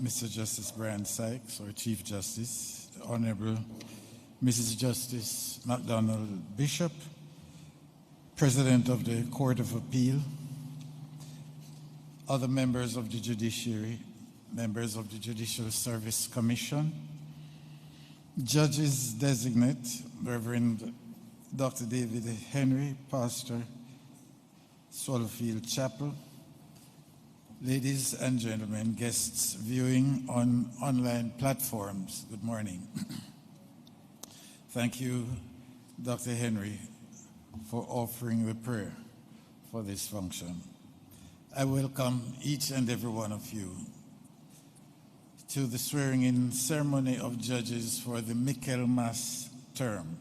Mr. Justice Brian Sykes, or Chief Justice, Honorable Mrs. Justice MacDonald Bishop, President of the Court of Appeal, other members of the judiciary, members of the Judicial Service Commission, judges designate, Reverend Dr. David Henry, Pastor, Swallowfield Chapel, ladies and gentlemen, guests viewing on online platforms, good morning. Thank you, Dr. Henry, for offering the prayer for this function. I welcome each and every one of you to the swearing-in ceremony of judges for the Michaelmas term.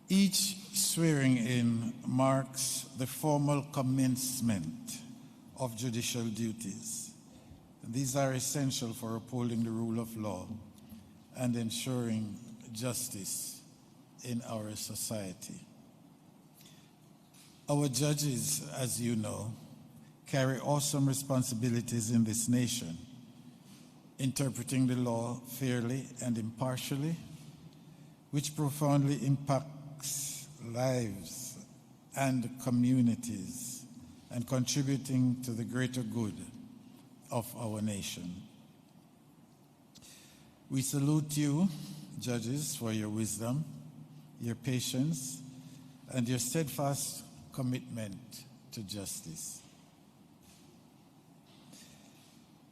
Each swearing-in marks the formal commencement of judicial duties. These are essential for upholding the rule of law and ensuring justice in our society. Our judges, as you know, carry awesome responsibilities in this nation, interpreting the law fairly and impartially, which profoundly impacts lives and communities and contributing to the greater good of our nation. We salute you, judges, for your wisdom, your patience, and your steadfast commitment to justice.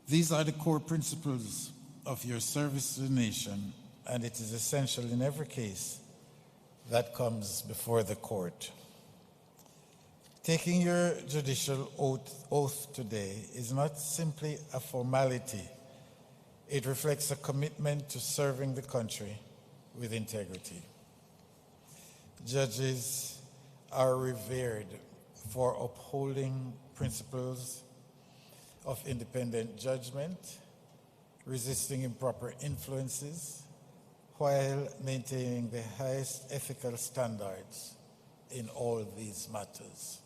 These are the core principles of your service to the nation, and it is essential in every case that comes before the court. Taking your judicial oath today is not simply a formality. It reflects a commitment to serving the country with integrity. Judges are revered for upholding principles of independent judgment, resisting improper influences, while maintaining the highest ethical standards in all these matters.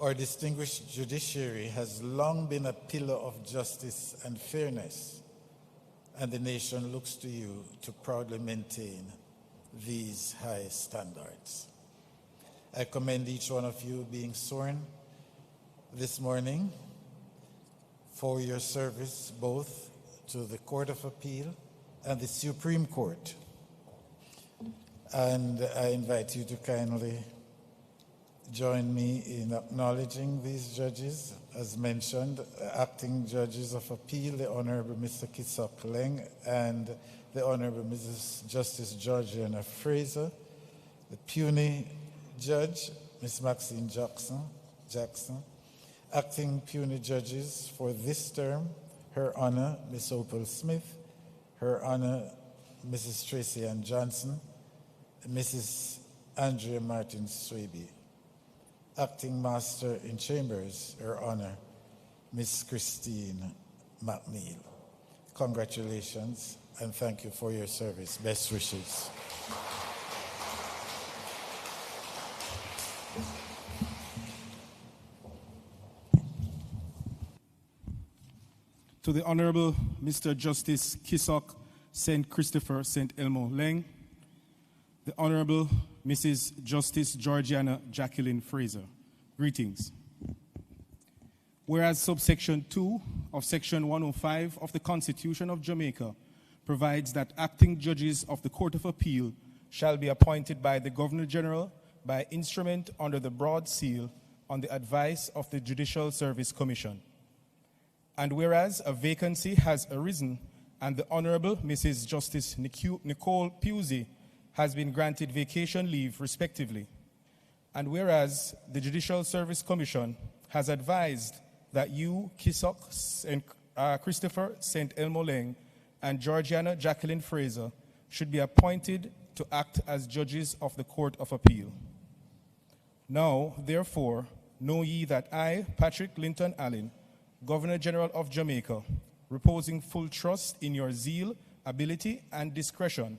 Our distinguished judiciary has long been a pillar of justice and fairness, and the nation looks to you to proudly maintain these high standards. I commend each one of you being sworn this morning for your service both to the Court of Appeal and the Supreme Court. And I invite you to kindly join me in acknowledging these judges. As mentioned, acting judges of appeal, the Honorable Mr. Kisok Leng and the Honorable Mrs. Justice Georgiana Fraser, the puny judge, Ms. Maxine Jackson, acting puny judges for this term, Her Honor, Ms. Opal Smith, Her Honor, Mrs. Tracy Ann Johnson, Mrs. Andrea Martin Swaby. Acting Master in Chambers, Her Honor, Ms. Christine McNeil. Congratulations and thank you for your service. Best wishes. To the Honorable Mr. Justice Kisok St. Christopher St. Elmo Leng, the Honorable Mrs. Justice Georgiana Jacqueline Fraser, greetings. Whereas subsection 2 of section 105 of the Constitution of Jamaica provides that acting judges of the Court of Appeal shall be appointed by the Governor General by instrument under the broad seal on the advice of the Judicial Service Commission. And whereas a vacancy has arisen and the Honorable Mrs. Justice Nicole Pusey has been granted vacation leave respectively, and whereas the Judicial Service Commission has advised that you, Kisok and Christopher St. Elmo Leng and Georgiana Jacqueline Fraser should be appointed to act as judges of the Court of Appeal. Now, therefore, know ye that I, Patrick Linton Allen, Governor General of Jamaica, reposing full trust in your zeal, ability, and discretion,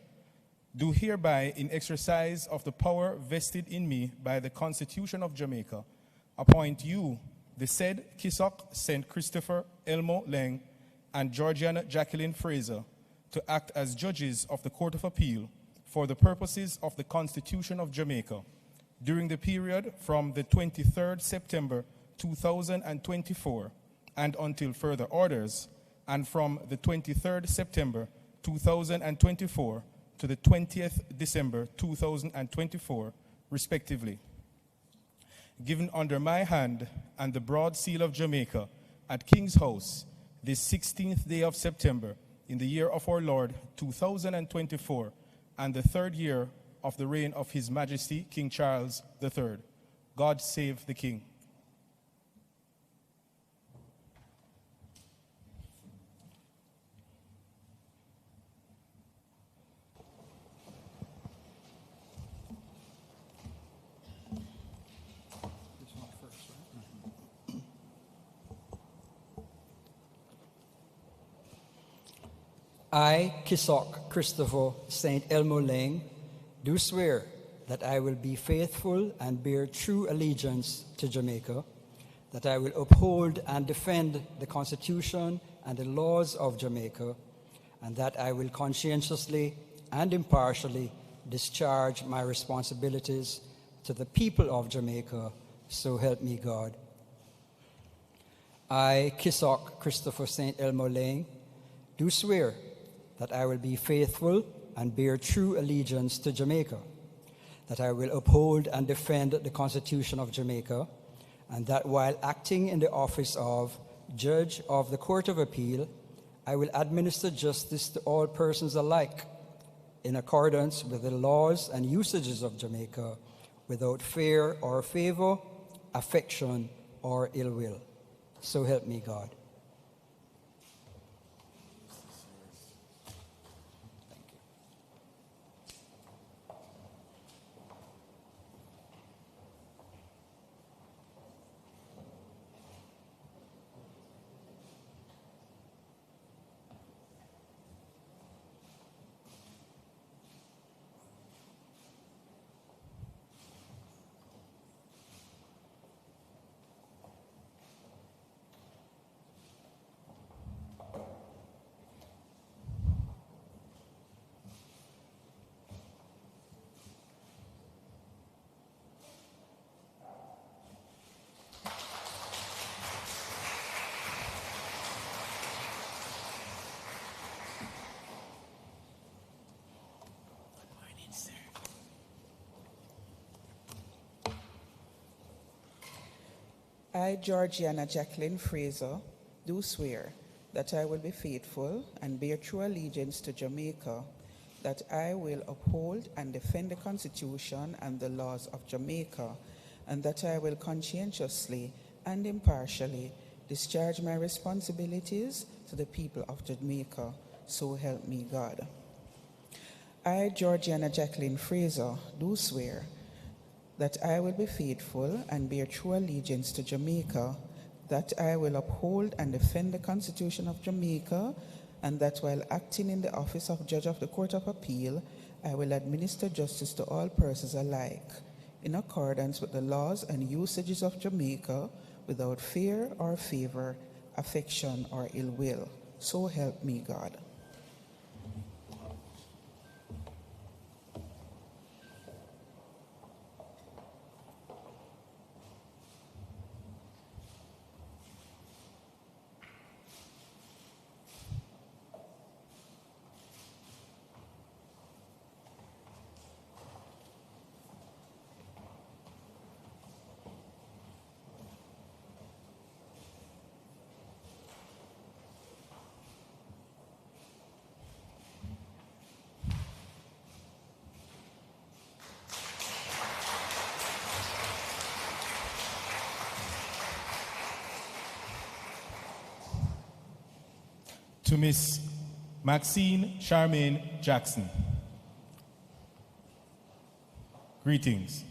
do hereby, in exercise of the power vested in me by the Constitution of Jamaica, appoint you, the said Kisok St. Christopher Elmo Leng and Georgiana Jacqueline Fraser, to act as judges of the Court of Appeal for the purposes of the Constitution of Jamaica during the period from the 23rd September 2024 and until further orders, and from the 23rd September 2024 to the 20th December 2024, respectively. Given under my hand and the broad seal of Jamaica at King's House this 16th day of September in the year of our Lord 2024 and the third year of the reign of His Majesty King Charles III. God save the King. I, Kisok Christopher St. Elmo Leng, do swear that I will be faithful and bear true allegiance to Jamaica, that I will uphold and defend the Constitution and the laws of Jamaica, and that I will conscientiously and impartially discharge my responsibilities to the people of Jamaica, so help me God. I, Kisok Christopher St. Elmo Leng, do swear that I will be faithful and bear true allegiance to Jamaica, that I will uphold and defend the Constitution of Jamaica, and that while acting in the office of Judge of the Court of Appeal, I will administer justice to all persons alike in accordance with the laws and usages of Jamaica, without fear or favor, affection or ill will. So help me God. I, Georgiana Jacqueline Fraser, do swear that I will be faithful and bear true allegiance to Jamaica, that I will uphold and defend the Constitution and the laws of Jamaica, and that I will conscientiously and impartially discharge my responsibilities to the people of Jamaica, so help me God. I, Georgiana Jacqueline Fraser, do swear that I will be faithful and bear true allegiance to Jamaica, that I will uphold and defend the Constitution of Jamaica, and that while acting in the office of Judge of the Court of Appeal, I will administer justice to all persons alike, in accordance with the laws and usages of Jamaica, without fear or favor, affection or ill will. So help me God. To Miss Maxine Charmaine Jackson. Greetings.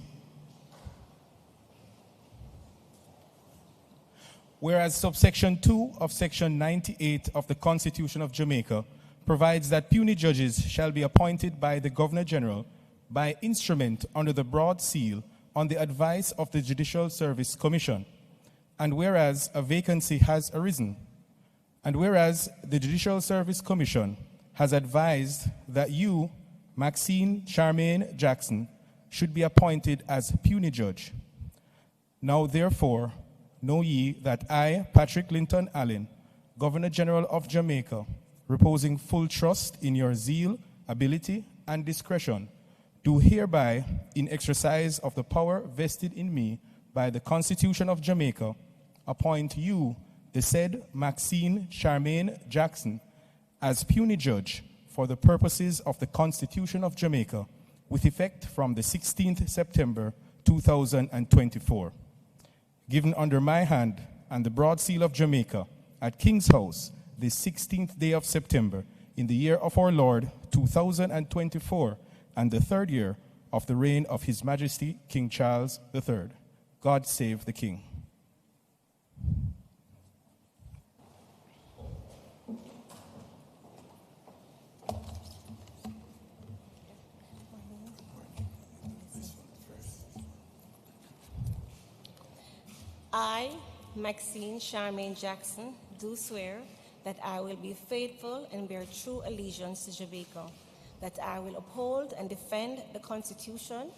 Whereas subsection 2 of section 98 of the Constitution of Jamaica provides that puny judges shall be appointed by the Governor General by instrument under the broad seal on the advice of the Judicial Service Commission. And whereas a vacancy has arisen, and whereas the Judicial Service Commission has advised that you, Maxine Charmaine Jackson, should be appointed as puny judge. Now therefore, know ye that I, Patrick Linton Allen, Governor General of Jamaica, reposing full trust in your zeal, ability, and discretion, do hereby, in exercise of the power vested in me by the Constitution of Jamaica, appoint you, the said Maxine Charmaine Jackson, as puny judge for the purposes of the Constitution of Jamaica, with effect from the 16th September 2024. Given under my hand and the broad seal of Jamaica at King's House, the 16th day of September, in the year of our Lord 2024, and the third year of the reign of His Majesty King Charles III. God save the King. I, Maxine Charmaine Jackson, do swear that I will be faithful and bear true allegiance to Jamaica, that I will uphold and defend the Constitution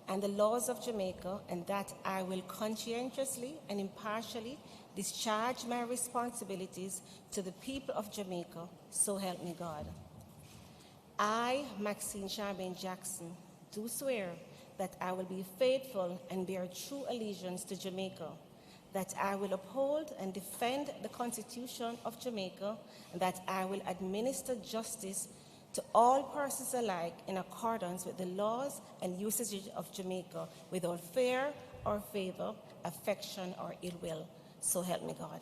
and the laws of Jamaica, and that I will conscientiously and impartially discharge my responsibilities to the people of Jamaica, so help me God. I, Maxine Charmaine Jackson, do swear that I will be faithful and bear true allegiance to Jamaica, that I will uphold and defend the Constitution of Jamaica, and that I will administer justice to all persons alike in accordance with the laws and usages of Jamaica, without fear or favor, affection or ill will. So help me God.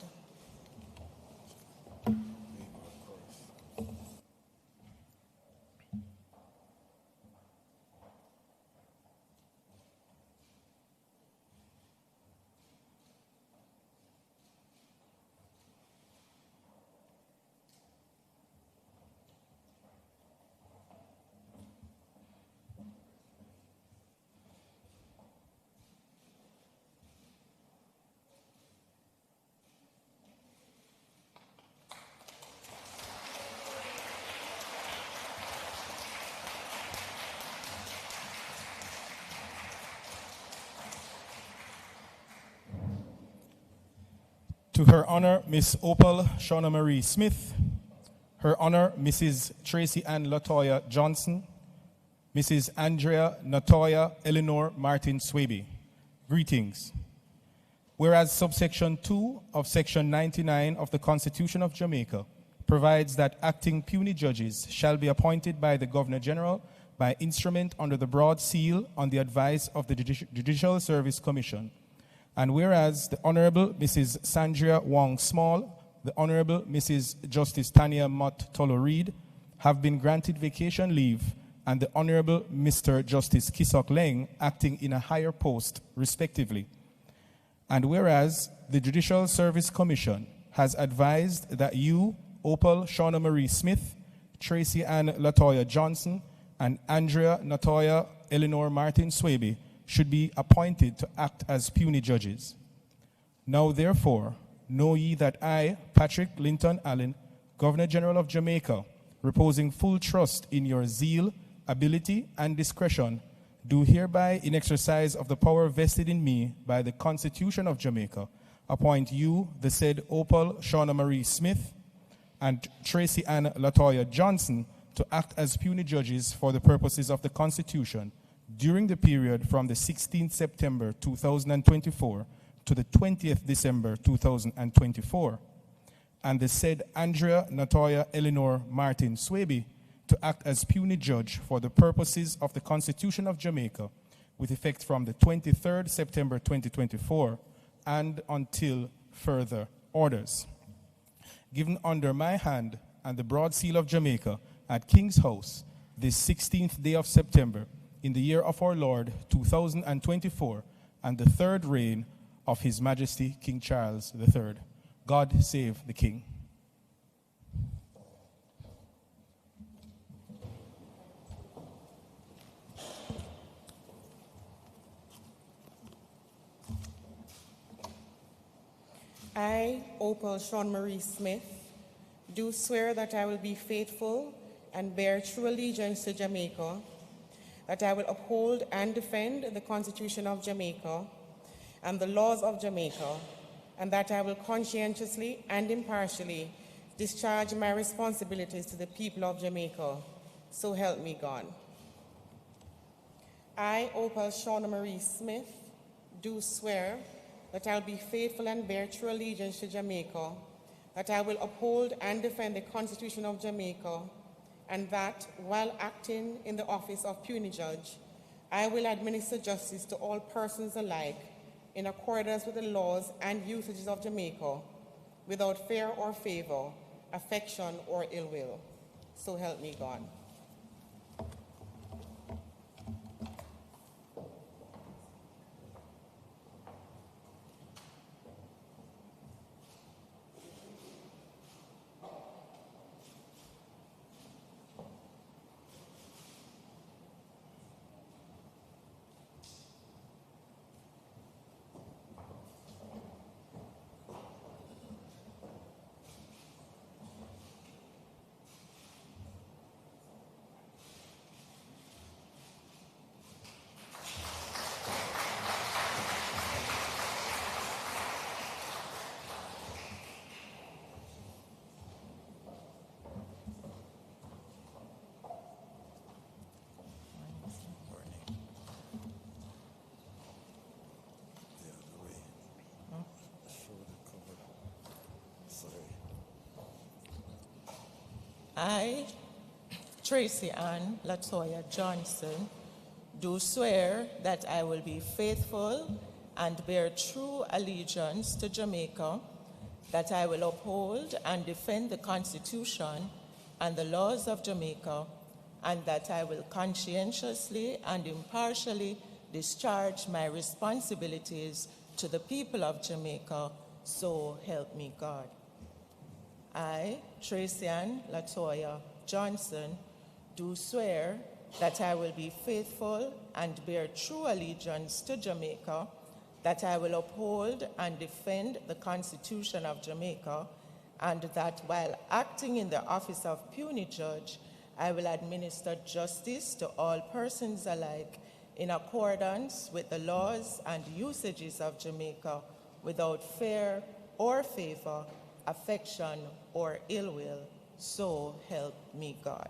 To Her Honor, Miss Opal Shauna Marie Smith, Her Honor, Mrs. Tracy Ann Latoya Johnson, Mrs. Andrea Natoya Eleanor Martin Swaby. Greetings. Whereas subsection 2 of section 99 of the Constitution of Jamaica provides that acting puny judges shall be appointed by the Governor General by instrument under the broad seal on the advice of the Judicial Service Commission. And whereas the Honorable Mrs. Sandria Wong Small, the Honorable Mrs. Justice Tanya Mott Tolo Reed have been granted vacation leave, and the Honorable Mr. Justice Kisok Leng acting in a higher post, respectively. And whereas the Judicial Service Commission has advised that you, Opal Shauna Marie Smith, Tracy Ann Latoya Johnson, and Andrea Natoya Eleanor Martin Swaby should be appointed to act as puny judges. Now therefore, know ye that I, Patrick Linton Allen, Governor General of Jamaica, reposing full trust in your zeal, ability, and discretion, do hereby, in exercise of the power vested in me by the Constitution of Jamaica, appoint you, the said Opal Shauna Marie Smith, and Tracy Ann Latoya Johnson, to act as puny judges for the purposes of the Constitution during the period from the 16th September 2024 to the 20th December 2024, and the said Andrea Natoya Eleanor Martin Swaby to act as puny judge for the purposes of the Constitution of Jamaica, with effect from the 23rd September 2024 and until further orders. Given under my hand and the broad seal of Jamaica at King's House, this 16th day of September, in the year of our Lord 2024, and the third reign of His Majesty King Charles III. God save the King. I, Opal Sean Marie Smith, do swear that I will be faithful and bear true allegiance to Jamaica, that I will uphold and defend the Constitution of Jamaica and the laws of Jamaica, and that I will conscientiously and impartially discharge my responsibilities to the people of Jamaica. So help me God. I, Opal Shauna Marie Smith, do swear that I will be faithful and bear true allegiance to Jamaica, that I will uphold and defend the Constitution of Jamaica, and that, while acting in the office of puny judge, I will administer justice to all persons alike in accordance with the laws and usages of Jamaica, without fear or favor, affection or ill will. So help me God. I, Tracy Ann Latoya Johnson, do swear that I will be faithful and bear true allegiance to Jamaica, that I will uphold and defend the Constitution and the laws of Jamaica, and that I will conscientiously and impartially discharge my responsibilities to the people of Jamaica, so help me God. I, Tracy Ann Latoya Johnson, do swear that I will be faithful and bear true allegiance to Jamaica, that I will uphold and defend the Constitution of Jamaica, and that while acting in the office of puny judge, I will administer justice to all persons alike in accordance with the laws and usages of Jamaica, without fear or favor, affection or ill will. So help me God.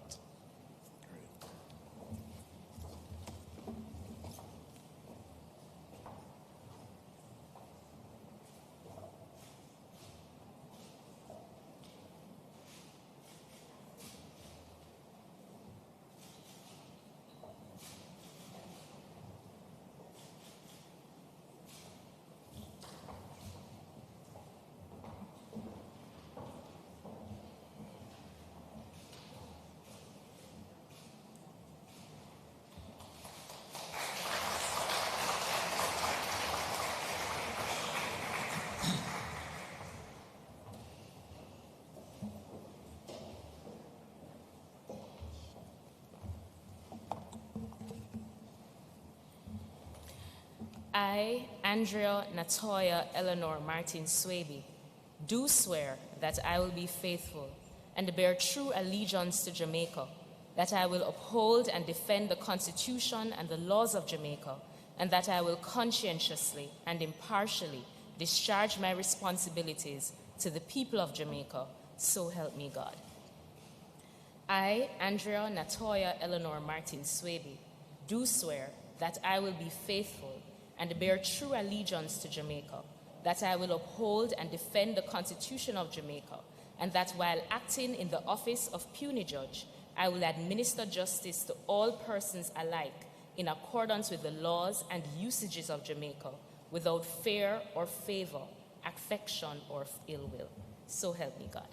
I, Andrea Natoya Eleanor Martin Swaby, do swear that I will be faithful and bear true allegiance to Jamaica, that I will uphold and defend the Constitution and the laws of Jamaica, and that I will conscientiously and impartially discharge my responsibilities to the people of Jamaica, so help me God. I, Andrea Natoya Eleanor Martin Swaby, do swear that I will be faithful and bear true allegiance to Jamaica, that I will uphold and defend the Constitution of Jamaica, and that while acting in the office of puny judge, I will administer justice to all persons alike in accordance with the laws and usages of Jamaica, without fear or favor, affection or ill will. So help me God.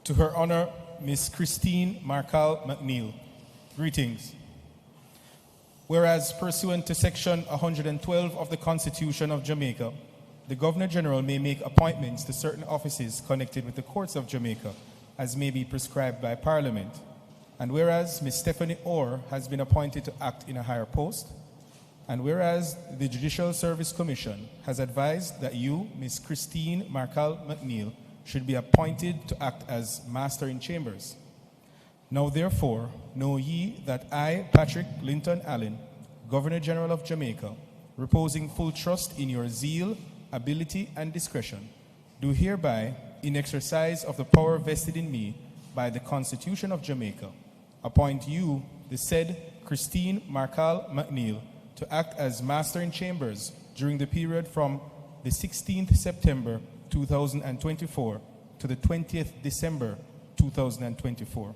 To Her Honor, Miss Christine Marcal McNeil. Greetings. Whereas pursuant to Section 112 of the Constitution of Jamaica, the Governor General may make appointments to certain offices connected with the courts of Jamaica as may be prescribed by Parliament. And whereas Ms. Stephanie Orr has been appointed to act in a higher post, and whereas the Judicial Service Commission has advised that you, Ms. Christine Marcal McNeil, should be appointed to act as Master in Chambers. Now therefore, know ye that I, Patrick Linton Allen, Governor General of Jamaica, reposing full trust in your zeal, ability, and discretion, do hereby, in exercise of the power vested in me by the Constitution of Jamaica, appoint you, the said Christine Marcal McNeil, to act as Master in Chambers during the period from the 16th September 2024 to the 20th December 2024.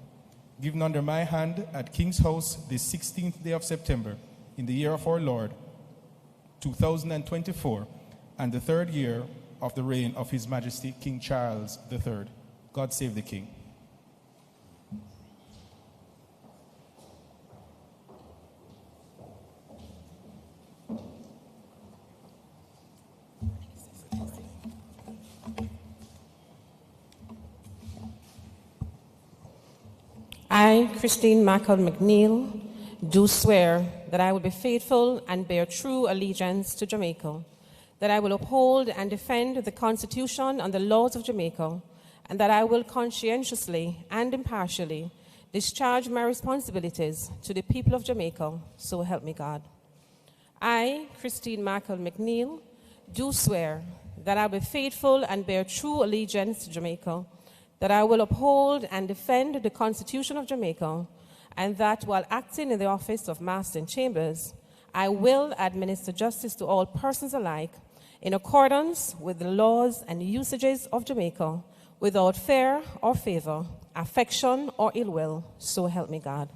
Given under my hand at King's House this 16th day of September in the year of our Lord 2024 and the third year of the reign of His Majesty King Charles III. God save the King. I, Christine Marcal McNeil, do swear that I will be faithful and bear true allegiance to Jamaica, that I will uphold and defend the Constitution and the laws of Jamaica, and that I will conscientiously and impartially discharge my responsibilities to the people of Jamaica, so help me God. I, Christine Marcal McNeil, do swear that I will be faithful and bear true allegiance to Jamaica, that I will uphold and defend the Constitution of Jamaica, and that while acting in the office of Master in Chambers, I will administer justice to all persons alike in accordance with the laws and usages of Jamaica, without fear or favor, affection or ill will, so help me God.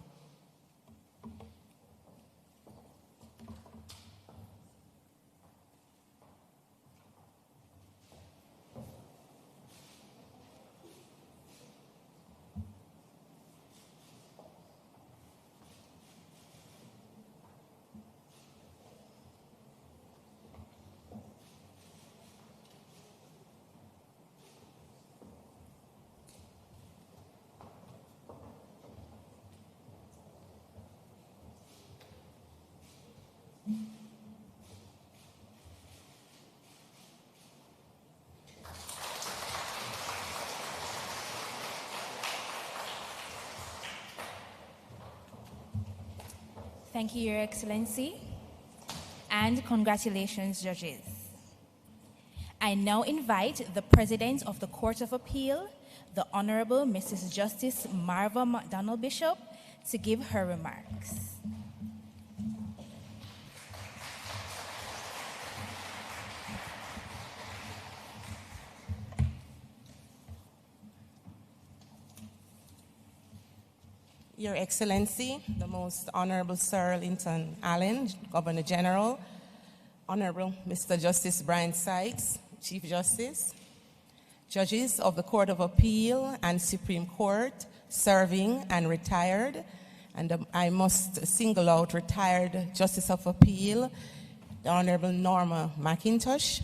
Thank you, Your Excellency, and congratulations, judges. I now invite the President of the Court of Appeal, the Honorable Mrs. Justice Marva McDonald Bishop, to give her remarks. Your Excellency, the Most Honorable Sir Linton Allen, Governor General, Honorable Mr. Justice Brian Sykes, Chief Justice, judges of the Court of Appeal and Supreme Court, serving and retired, and I must single out retired Justice of Appeal, the Honorable Norma McIntosh,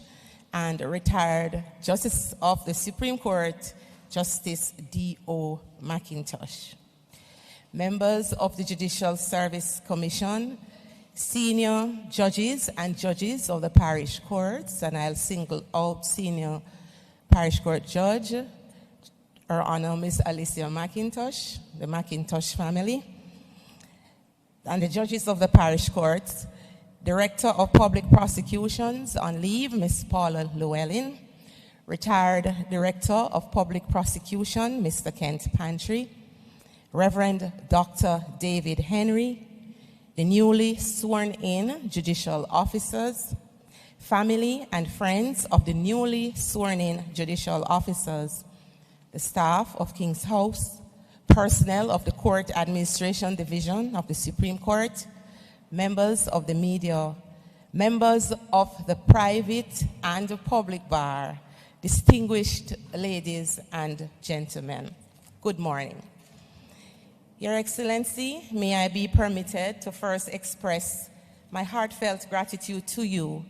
and retired Justice of the Supreme Court, Justice D.O. McIntosh. Members of the Judicial Service Commission, senior judges and judges of the parish courts, and I'll single out senior parish court judge, Her Honor Miss Alicia McIntosh, the McIntosh family, and the judges of the parish courts, Director of Public Prosecutions on leave, Miss Paula Llewellyn, retired Director of Public Prosecution, Mr. Kent Pantry, Reverend Dr. David Henry, the newly sworn-in judicial officers, family and friends of the newly sworn-in judicial officers, the staff of King's House, personnel of the Court Administration Division of the Supreme Court, members of the media, members of the private and public bar, distinguished ladies and gentlemen. Good morning. Your Excellency, may I be permitted to first express my heartfelt gratitude to you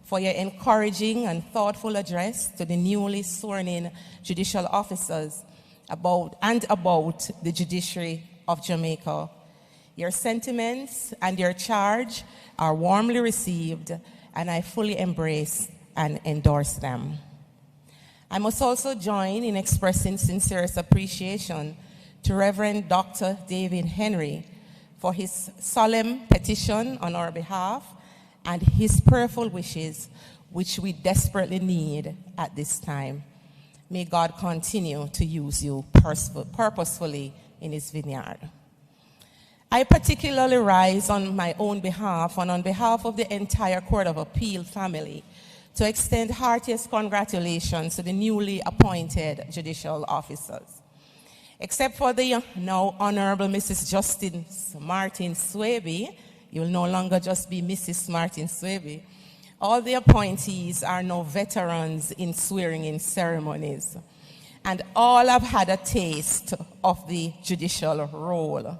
for your encouraging and thoughtful address to the newly sworn-in judicial officers about the judiciary of Jamaica. Your sentiments and your charge are warmly received, and I fully embrace and endorse them. I must also join in expressing sincerest appreciation to Reverend Dr. David Henry for his solemn petition on our behalf and his prayerful wishes, which we desperately need at this time. May God continue to use you purposefully in his vineyard. I particularly rise on my own behalf and on behalf of the entire Court of Appeal family to extend heartiest congratulations to the newly appointed judicial officers. Except for the now Honorable Mrs. Justice Martin Swaby, you will no longer just be Mrs. Martin Swaby, all the appointees are now veterans in swearing-in ceremonies, and all have had a taste of the judicial role.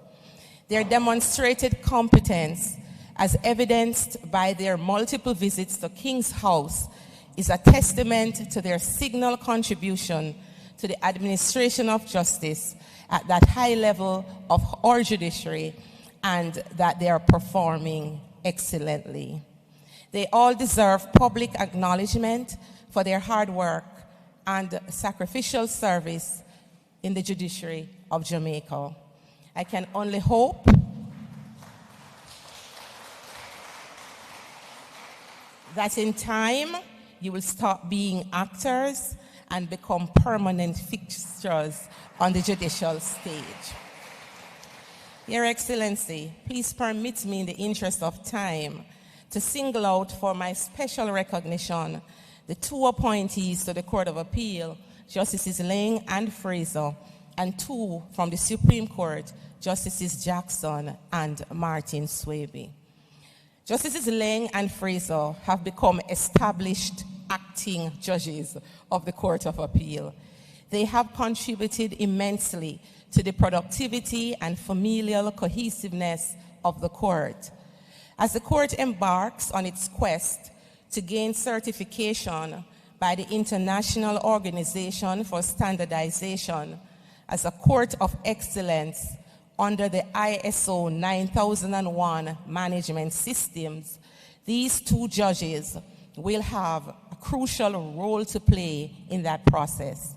Their demonstrated competence, as evidenced by their multiple visits to King's House, is a testament to their signal contribution to the administration of justice at that high level of our judiciary, and that they are performing excellently. They all deserve public acknowledgement for their hard work and sacrificial service in the judiciary of Jamaica. I can only hope that in time you will stop being actors and become permanent fixtures on the judicial stage. Your Excellency, please permit me in the interest of time to single out for my special recognition the two appointees to the Court of Appeal, Justices Lang and Fraser, and two from the Supreme Court, Justices Jackson and Martin Swaby. Justices Lang and Fraser have become established acting judges of the Court of Appeal. They have contributed immensely to the productivity and familial cohesiveness of the court. As the court embarks on its quest to gain certification by the International Organization for Standardization as a court of excellence under the ISO 9001 management systems, these two judges will have a crucial role to play in that process.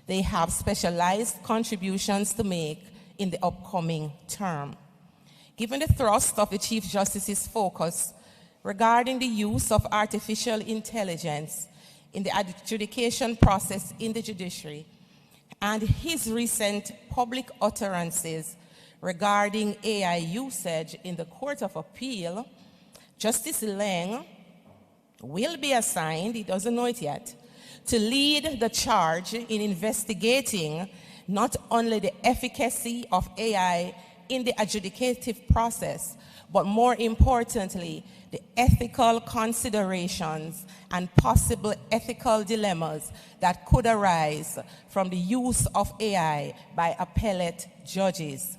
They have specialized contributions to make in the upcoming term. Given the thrust of the Chief Justice's focus regarding the use of artificial intelligence in the adjudication process in the judiciary, and his recent public utterances regarding AI usage in the Court of Appeal, Justice Lang will be assigned, he doesn't know it yet, to lead the charge in investigating not only the efficacy of AI in the adjudicative process, but more importantly, the ethical considerations and possible ethical dilemmas that could arise from the use of AI by appellate judges.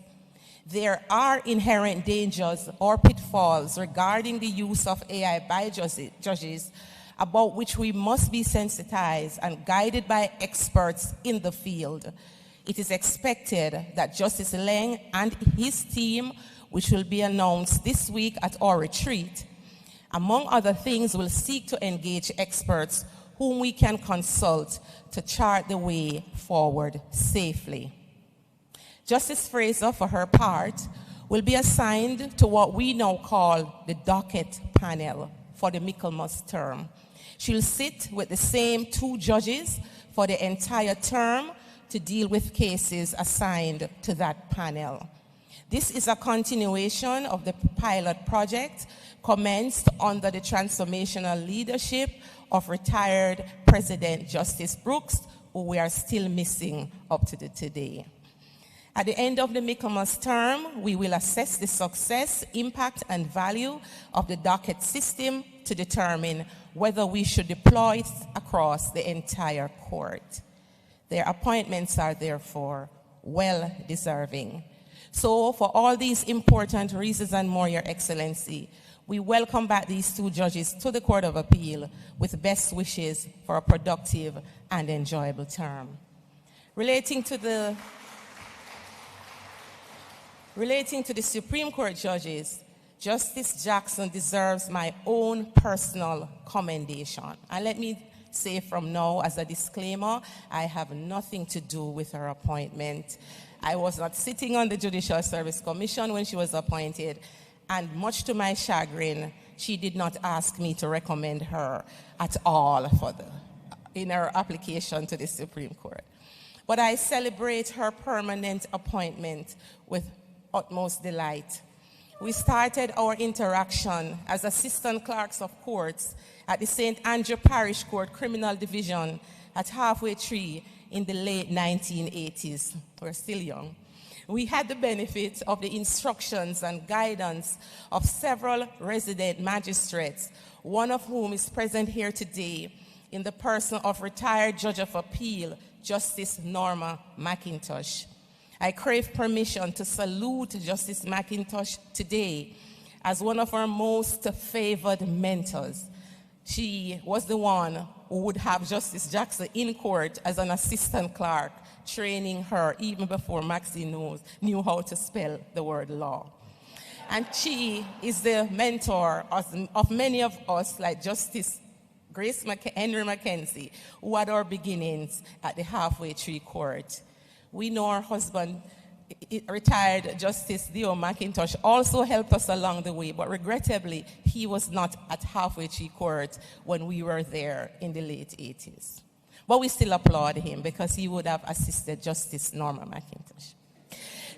There are inherent dangers or pitfalls regarding the use of AI by judges about which we must be sensitized and guided by experts in the field. It is expected that Justice Lang and his team, which will be announced this week at our retreat, among other things, will seek to engage experts whom we can consult to chart the way forward safely. Justice Fraser, for her part, will be assigned to what we now call the docket panel for the Michaelmas term. She'll sit with the same two judges for the entire term to deal with cases assigned to that panel. This is a continuation of the pilot project commenced under the transformational leadership of retired President Justice Brooks, who we are still missing up to today. At the end of the Michaelmas term, we will assess the success, impact, and value of the docket system to determine whether we should deploy it across the entire court. Their appointments are therefore well deserving. So for all these important reasons and more, Your Excellency, we welcome back these two judges to the Court of Appeal with best wishes for a productive and enjoyable term. Relating to the Supreme Court judges, Justice Jackson deserves my own personal commendation. And let me say from now, as a disclaimer, I have nothing to do with her appointment. I was not sitting on the Judicial Service Commission when she was appointed, and much to my chagrin, she did not ask me to recommend her at all in her application to the Supreme Court. But I celebrate her permanent appointment with utmost delight. We started our interaction as assistant clerks of courts at the St. Andrew Parish Court Criminal Division at Halfway Tree in the late 1980s. We're still young. We had the benefit of the instructions and guidance of several resident magistrates, one of whom is present here today in the person of retired Judge of Appeal, Justice Norma McIntosh. I crave permission to salute Justice McIntosh today as one of our most favored mentors. She was the one who would have Justice Jackson in court as an assistant clerk, training her even before Maxine knew how to spell the word law. And she is the mentor of many of us, like Justice Henry Mackenzie, who had our beginnings at the Halfway Tree Court. We know our husband, retired Justice Theo McIntosh, also helped us along the way, but regrettably, he was not at Halfway Tree Court when we were there in the late 80s. But we still applaud him because he would have assisted Justice Norma McIntosh.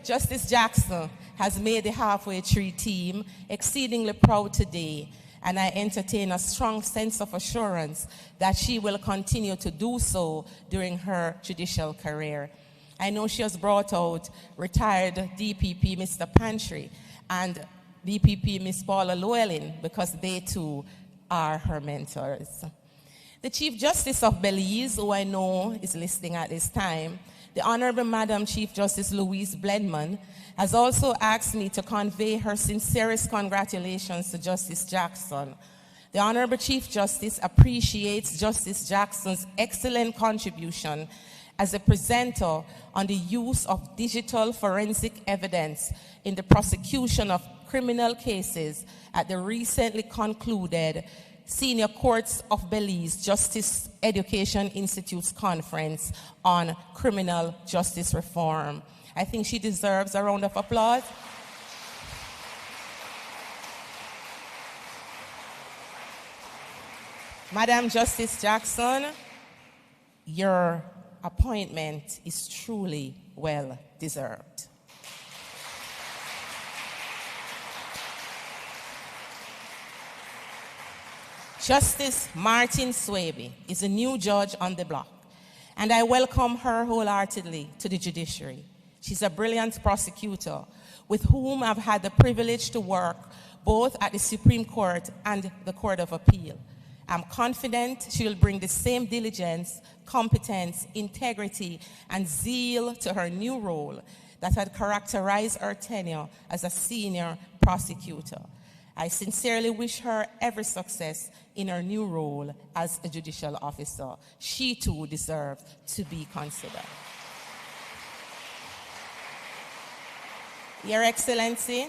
Justice Jackson has made the Halfway Tree team exceedingly proud today, and I entertain a strong sense of assurance that she will continue to do so during her judicial career. I know she has brought out retired DPP Mr. Pantry and DPP Miss Paula Llewellyn because they too are her mentors. The Chief Justice of Belize, who I know is listening at this time, the Honorable Madam Chief Justice Louise Bledman, has also asked me to convey her sincerest congratulations to Justice Jackson. The Honorable Chief Justice appreciates Justice Jackson's excellent contribution as a presenter on the use of digital forensic evidence in the prosecution of criminal cases at the recently concluded Senior Courts of Belize Justice Education Institute's conference on criminal justice reform. I think she deserves a round of applause. Madam Justice Jackson, your appointment is truly well deserved. Justice Martin Swaby is a new judge on the block, and I welcome her wholeheartedly to the judiciary. She's a brilliant prosecutor with whom I've had the privilege to work both at the Supreme Court and the Court of Appeal. I'm confident she will bring the same diligence, competence, integrity, and zeal to her new role that had characterized her tenure as a senior prosecutor. I sincerely wish her every success in her new role as a judicial officer. She too deserves to be considered. Your Excellency,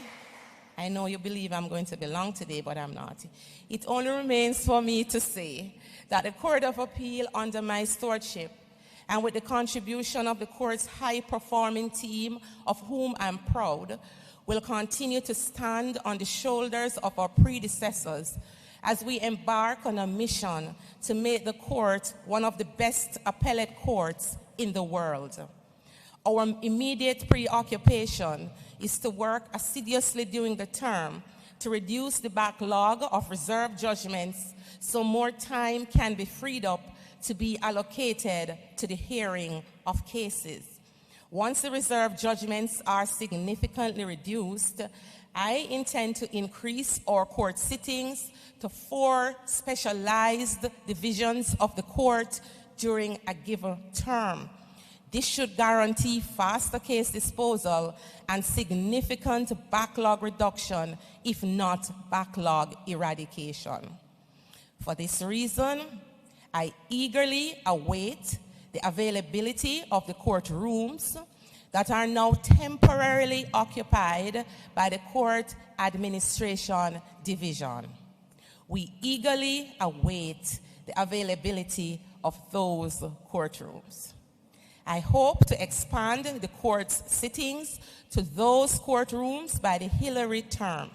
I know you believe I'm going to be long today, but I'm not. It only remains for me to say that the Court of Appeal under my stewardship and with the contribution of the court's high-performing team, of whom I'm proud, will continue to stand on the shoulders of our predecessors as we embark on a mission to make the court one of the best appellate courts in the world. Our immediate preoccupation is to work assiduously during the term to reduce the backlog of reserved judgments so more time can be freed up to be allocated to the hearing of cases. Once the reserved judgments are significantly reduced, I intend to increase our court sittings to 4 specialized divisions of the court during a given term. This should guarantee faster case disposal and significant backlog reduction, if not backlog eradication. For this reason, I eagerly await the availability of the courtrooms that are now temporarily occupied by the Court Administration Division. We eagerly await the availability of those courtrooms. I hope to expand the court's sittings to those courtrooms by the Hillary term.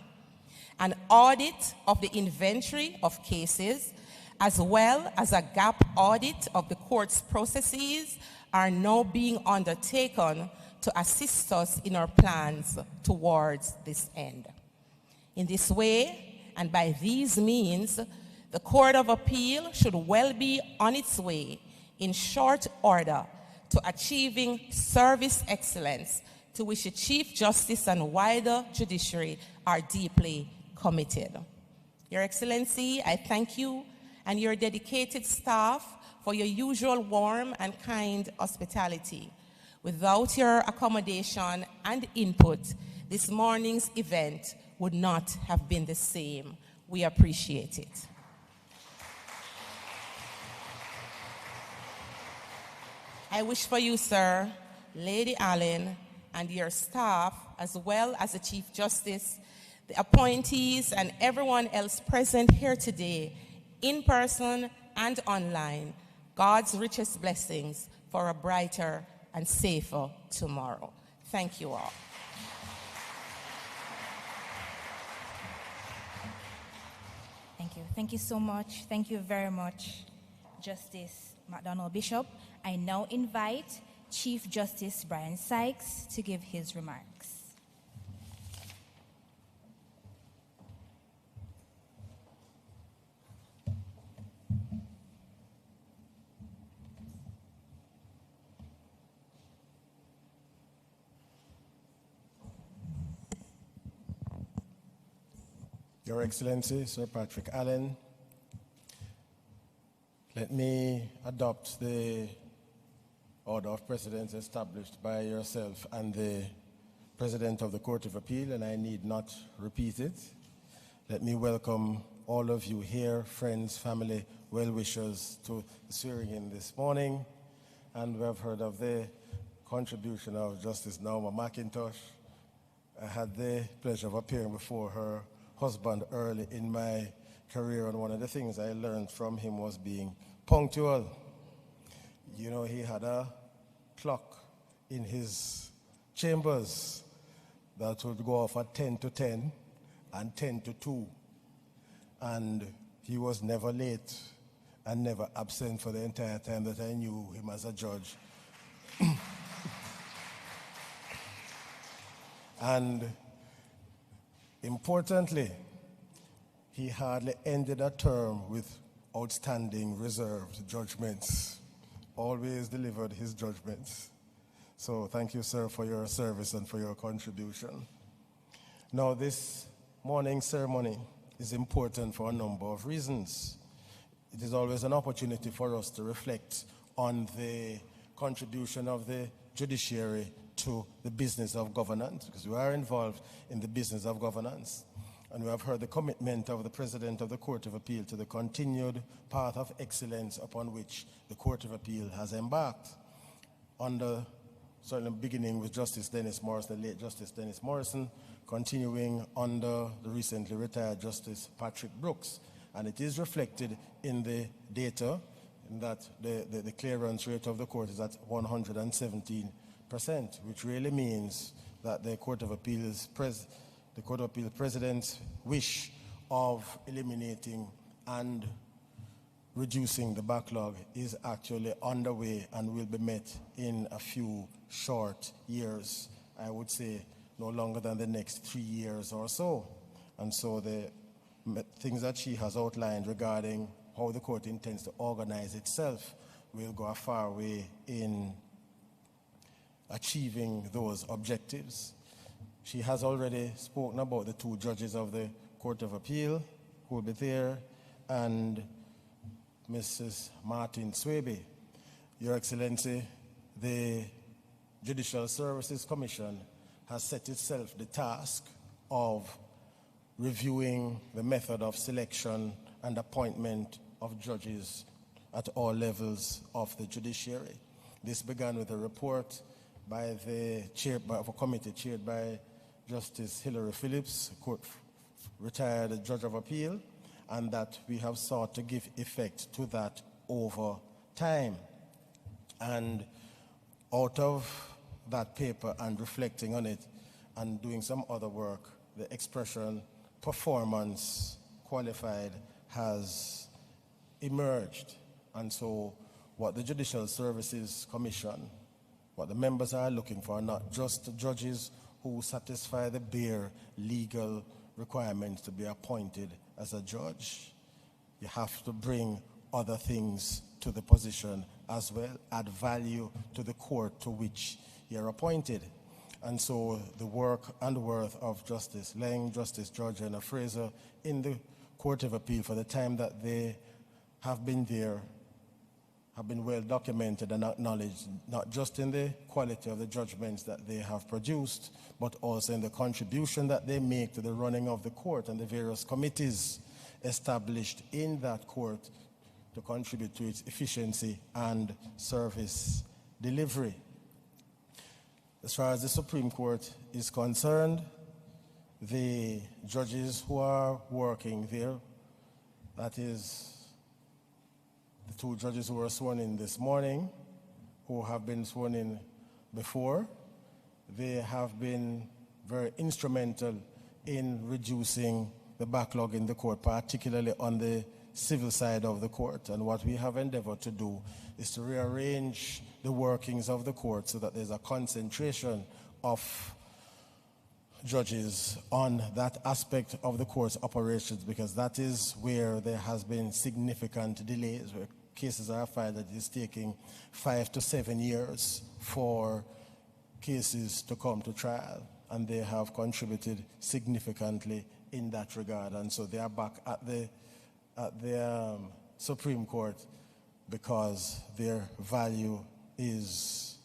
An audit of the inventory of cases, as well as a gap audit of the court's processes, are now being undertaken to assist us in our plans towards this end. In this way, and by these means, the Court of Appeal should well be on its way in short order to achieving service excellence, to which the Chief Justice and wider judiciary are deeply committed. Your Excellency, I thank you and your dedicated staff for your usual warm and kind hospitality. Without your accommodation and input, this morning's event would not have been the same. We appreciate it. I wish for you, sir, Lady Allen, and your staff, as well as the Chief Justice, the appointees, and everyone else present here today, in person and online, God's richest blessings for a brighter and safer tomorrow. Thank you all. Thank you. Thank you so much. Thank you very much, Justice McDonald Bishop. I now invite Chief Justice Brian Sykes to give his remarks. Your Excellency, Sir Patrick Allen, let me adopt the order of precedence established by yourself and the President of the Court of Appeal, and I need not repeat it. Let me welcome all of you here, friends, family, well-wishers to the swearing-in this morning. And we have heard of the contribution of Justice Naoma McIntosh. I had the pleasure of appearing before her husband early in my career, and one of the things I learned from him was being punctual. You know, he had a clock in his chambers that would go off at 10 to 10 and 10 to 2. And he was never late and never absent for the entire time that I knew him as a judge. And importantly, he hardly ended a term with outstanding reserved judgments. Always delivered his judgments. So thank you, sir, for your service and for your contribution. Now, this morning's ceremony is important for a number of reasons. It is always an opportunity for us to reflect on the contribution of the judiciary to the business of governance, because we are involved in the business of governance. And we have heard the commitment of the President of the Court of Appeal to the continued path of excellence upon which the Court of Appeal has embarked. Certainly beginning with Justice Dennis Morrison, the late Justice Dennis Morrison, continuing under the recently retired Justice Patrick Brooks. And it is reflected in the data in that the clearance rate of the court is at 117%, which really means that the Court of Appeal President's wish of eliminating and reducing the backlog is actually underway and will be met in a few short years. I would say no longer than the next 3 years or so. And so the things that she has outlined regarding how the court intends to organize itself will go a far way in achieving those objectives. She has already spoken about the 2 judges of the Court of Appeal who will be there, and Mrs. Martin Swaby. Your Excellency, the Judicial Services Commission has set itself the task of reviewing the method of selection and appointment of judges at all levels of the judiciary. This began with a report by the chair of a committee chaired by Justice Hilary Phillips, retired Judge of Appeal, and that we have sought to give effect to that over time. And out of that paper and reflecting on it and doing some other work, the expression performance qualified has emerged. And so what the Judicial Services Commission, what the members are looking for, are not just judges who satisfy the bare legal requirements to be appointed as a judge. You have to bring other things to the position as well, add value to the court to which you're appointed. And so the work and worth of Justice Lang, Justice Georgiana Fraser in the Court of Appeal for the time that they have been there have been well documented and acknowledged, not just in the quality of the judgments that they have produced, but also in the contribution that they make to the running of the court and the various committees established in that court to contribute to its efficiency and service delivery. As far as the Supreme Court is concerned, the judges who are working there, that is the two judges who were sworn in this morning, who have been sworn in before, they have been very instrumental in reducing the backlog in the court, particularly on the civil side of the court. And what we have endeavored to do is to rearrange the workings of the court so that there's a concentration of judges on that aspect of the court's operations, because that is where there has been significant delays, where cases are filed that it is taking 5 to 7 years for cases to come to trial, and they have contributed significantly in that regard. And so they are back at the Supreme Court because their value is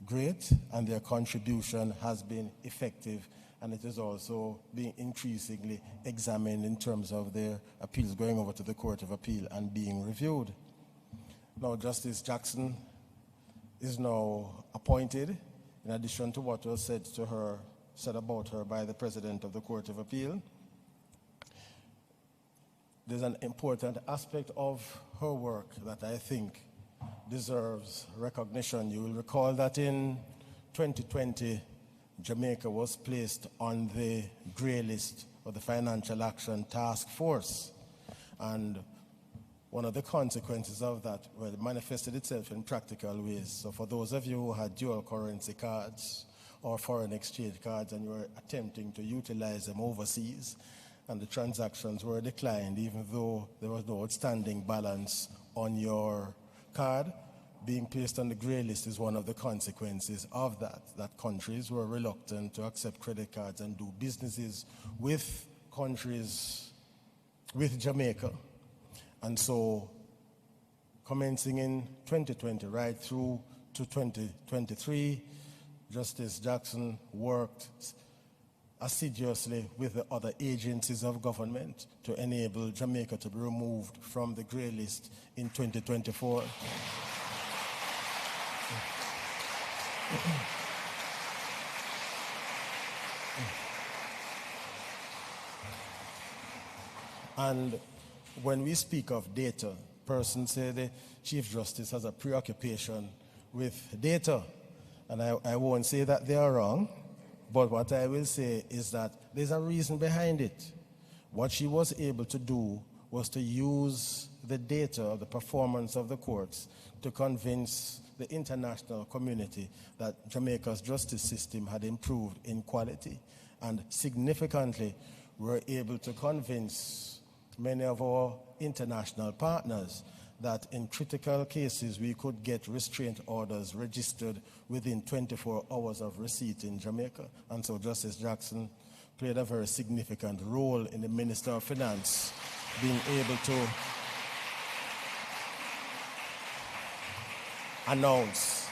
great and their contribution has been effective, and it is also being increasingly examined in terms of their appeals going over to the Court of Appeal and being reviewed. Now, Justice Jackson is now appointed, in addition to what was said about her by the President of the Court of Appeal. There's an important aspect of her work that I think deserves recognition. You will recall that in 2020, Jamaica was placed on the grey list of the Financial Action Task Force. And one of the consequences of that, well, it manifested itself in practical ways. So for those of you who had dual currency cards or foreign exchange cards and you were attempting to utilize them overseas, and the transactions were declined, even though there was no outstanding balance on your card, being placed on the grey list is one of the consequences of that countries were reluctant to accept credit cards and do businesses with countries, with Jamaica. And so, commencing in 2020 right through to 2023, Justice Jackson worked assiduously with the other agencies of government to enable Jamaica to be removed from the grey list in 2024. And when we speak of data, persons say the Chief Justice has a preoccupation with data. And I won't say that they are wrong, but what I will say is that there's a reason behind it. What she was able to do was to use the data, the performance of the courts, to convince the international community that Jamaica's justice system had improved in quality, and significantly were able to convince many of our international partners that in critical cases we could get restraint orders registered within 24 hours of receipt in Jamaica. And so Justice Jackson played a very significant role in the Minister of Finance being able to announce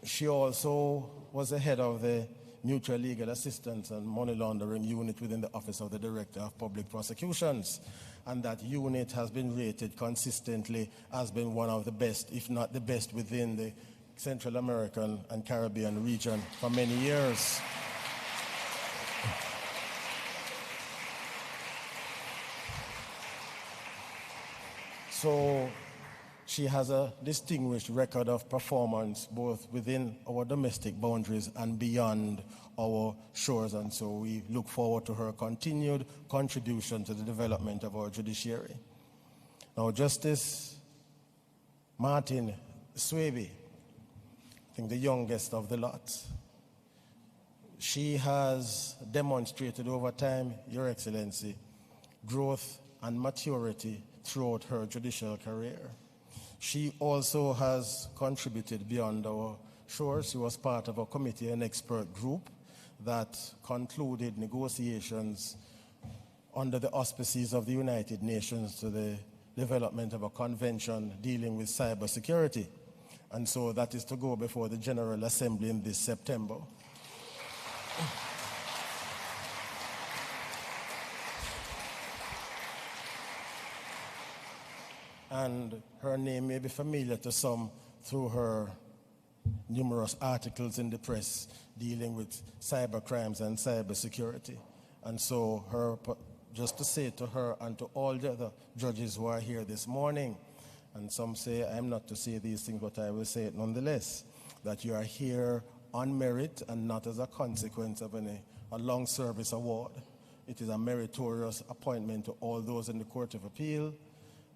She also was the head of the Mutual Legal Assistance and Money Laundering Unit within the Office of the Director of Public Prosecutions. And that unit has been rated consistently as being one of the best, if not the best, within the Central American and Caribbean region for many years. So she has a distinguished record of performance both within our domestic boundaries and beyond our shores, and so we look forward to her continued contribution to the development of our judiciary. Now, Justice Martin Swebe, I think the youngest of the lot, she has demonstrated over time, Your Excellency, growth and maturity throughout her judicial career. She also has contributed beyond our shores. She was part of a committee and expert group that concluded negotiations under the auspices of the United Nations to the development of a convention dealing with cybersecurity. And so that is to go before the General Assembly in this September. And her name may be familiar to some through her numerous articles in the press dealing with cyber crimes and cybersecurity. And so just to say to her and to all the other judges who are here this morning, and some say I'm not to say these things, but I will say it nonetheless, that you are here on merit and not as a consequence of a long service award. It is a meritorious appointment to all those in the Court of Appeal,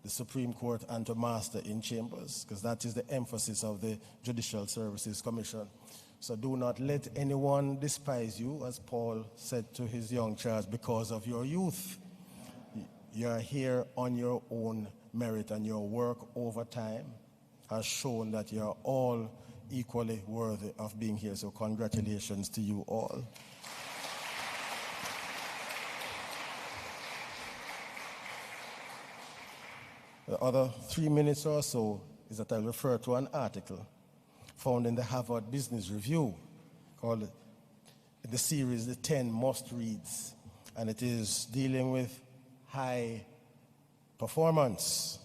the Supreme Court, and to master in chambers, because that is the emphasis of the Judicial Services Commission. So do not let anyone despise you, as Paul said to his young charge, because of your youth. You are here on your own merit, and your work over time has shown that you are all equally worthy of being here. So congratulations to you all. The other 3 minutes or so is that I refer to an article found in the Harvard Business Review called, in the series, The 10 Must-Reads. And it is dealing with high performance.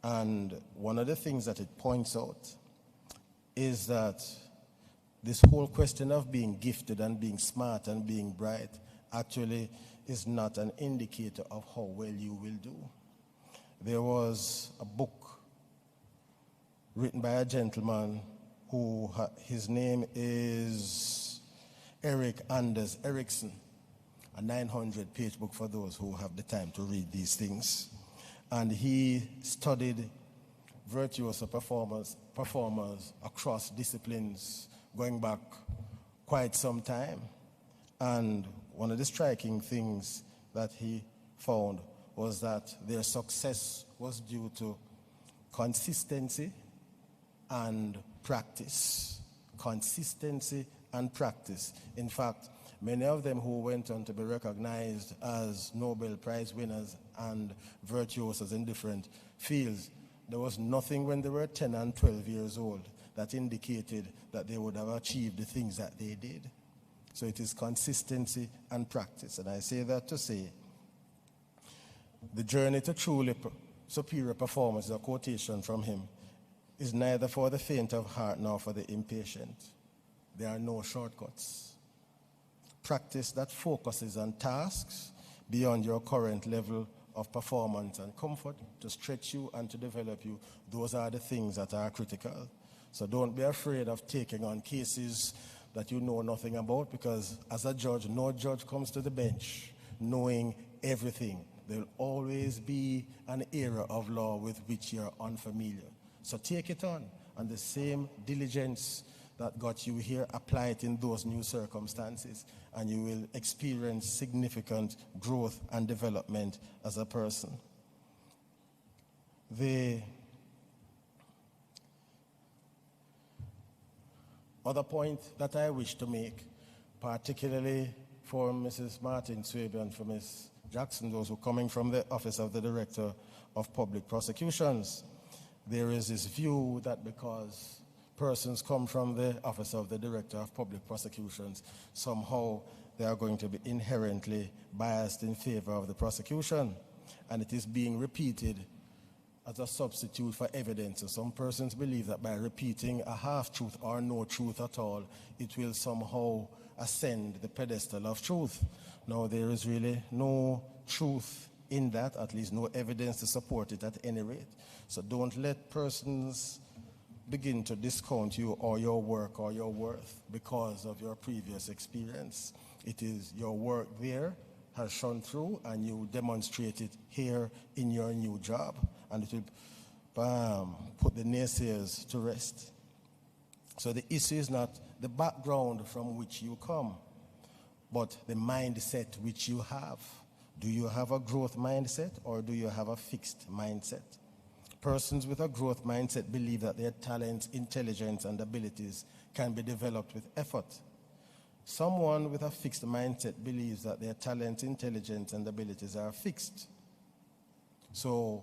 And one of the things that it points out is that this whole question of being gifted and being smart and being bright actually is not an indicator of how well you will do. There was a book written by a gentleman who, his name is Eric Anders Ericsson, a 900-page book for those who have the time to read these things. And he studied virtuoso performers across disciplines going back quite some time. And one of the striking things that he found was that their success was due to consistency and practice. Consistency and practice. In fact, many of them who went on to be recognized as Nobel Prize winners and virtuosos in different fields, there was nothing when they were 10 and 12 years old that indicated that they would have achieved the things that they did. So it is consistency and practice. And I say that to say, the journey to truly superior performance, a quotation from him, is neither for the faint of heart nor for the impatient. There are no shortcuts. Practice that focuses on tasks beyond your current level of performance and comfort to stretch you and to develop you. Those are the things that are critical. So don't be afraid of taking on cases that you know nothing about, because as a judge, no judge comes to the bench knowing everything. There will always be an area of law with which you're unfamiliar. So take it on, and the same diligence that got you here, apply it in those new circumstances, and you will experience significant growth and development as a person. The other point that I wish to make, particularly for Mrs. Martin Swebe and for Ms. Jackson, those who are coming from the Office of the Director of Public Prosecutions, there is this view that because persons come from the Office of the Director of Public Prosecutions, somehow they are going to be inherently biased in favor of the prosecution. And it is being repeated as a substitute for evidence. So some persons believe that by repeating a half-truth or no truth at all, it will somehow ascend the pedestal of truth. Now, there is really no truth in that, at least no evidence to support it at any rate. So don't let persons begin to discount you or your work or your worth because of your previous experience. It is your work there has shone through, and you demonstrate it here in your new job, and it will put the naysayers to rest. So the issue is not the background from which you come, but the mindset which you have. Do you have a growth mindset, or do you have a fixed mindset? Persons with a growth mindset believe that their talents, intelligence, and abilities can be developed with effort. Someone with a fixed mindset believes that their talents, intelligence, and abilities are fixed. So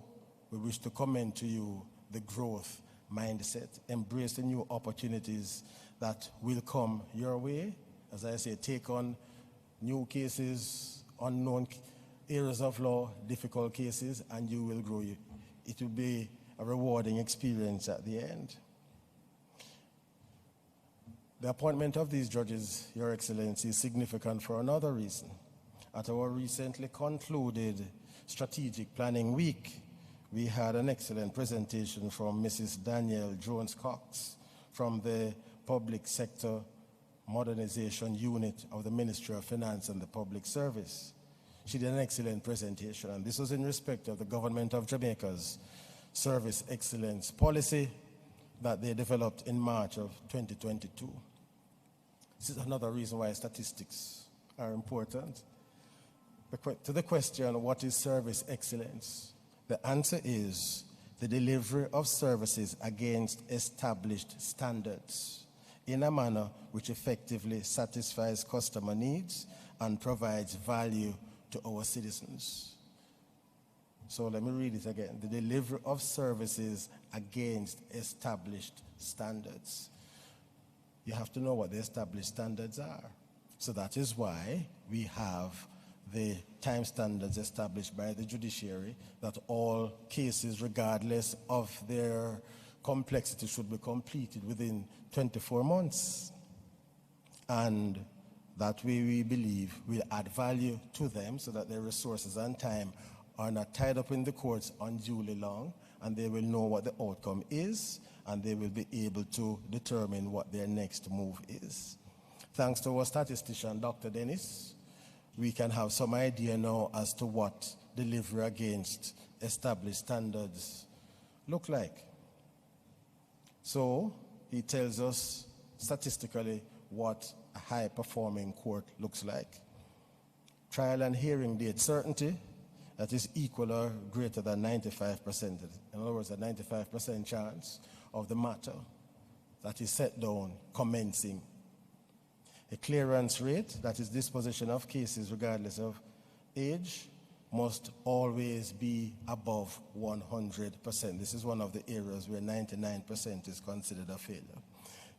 we wish to commend to you the growth mindset. Embrace the new opportunities that will come your way. As I say, take on new cases, unknown areas of law, difficult cases, and you will grow. It will be a rewarding experience at the end. The appointment of these judges, Your Excellency, is significant for another reason. At our recently concluded Strategic Planning Week, we had an excellent presentation from Mrs. Danielle Jones-Cox from the Public Sector Modernization Unit of the Ministry of Finance and the Public Service. She did an excellent presentation, and this was in respect of the Government of Jamaica's Service Excellence Policy that they developed in March of 2022. This is another reason why statistics are important. To the question, what is service excellence? The answer is the delivery of services against established standards in a manner which effectively satisfies customer needs and provides value to our citizens. So let me read it again. The delivery of services against established standards. You have to know what the established standards are. So that is why we have the time standards established by the judiciary that all cases, regardless of their complexity, should be completed within 24 months. And that way we believe will add value to them so that their resources and time are not tied up in the courts unduly long, and they will know what the outcome is, and they will be able to determine what their next move is. Thanks to our statistician, Dr. Dennis, we can have some idea now as to what delivery against established standards look like. So he tells us statistically what a high-performing court looks like. Trial and hearing date certainty, that is equal or greater than 95%. In other words, a 95% chance of the matter that is set down commencing. A clearance rate, that is disposition of cases regardless of age, must always be above 100%. This is one of the areas where 99% is considered a failure.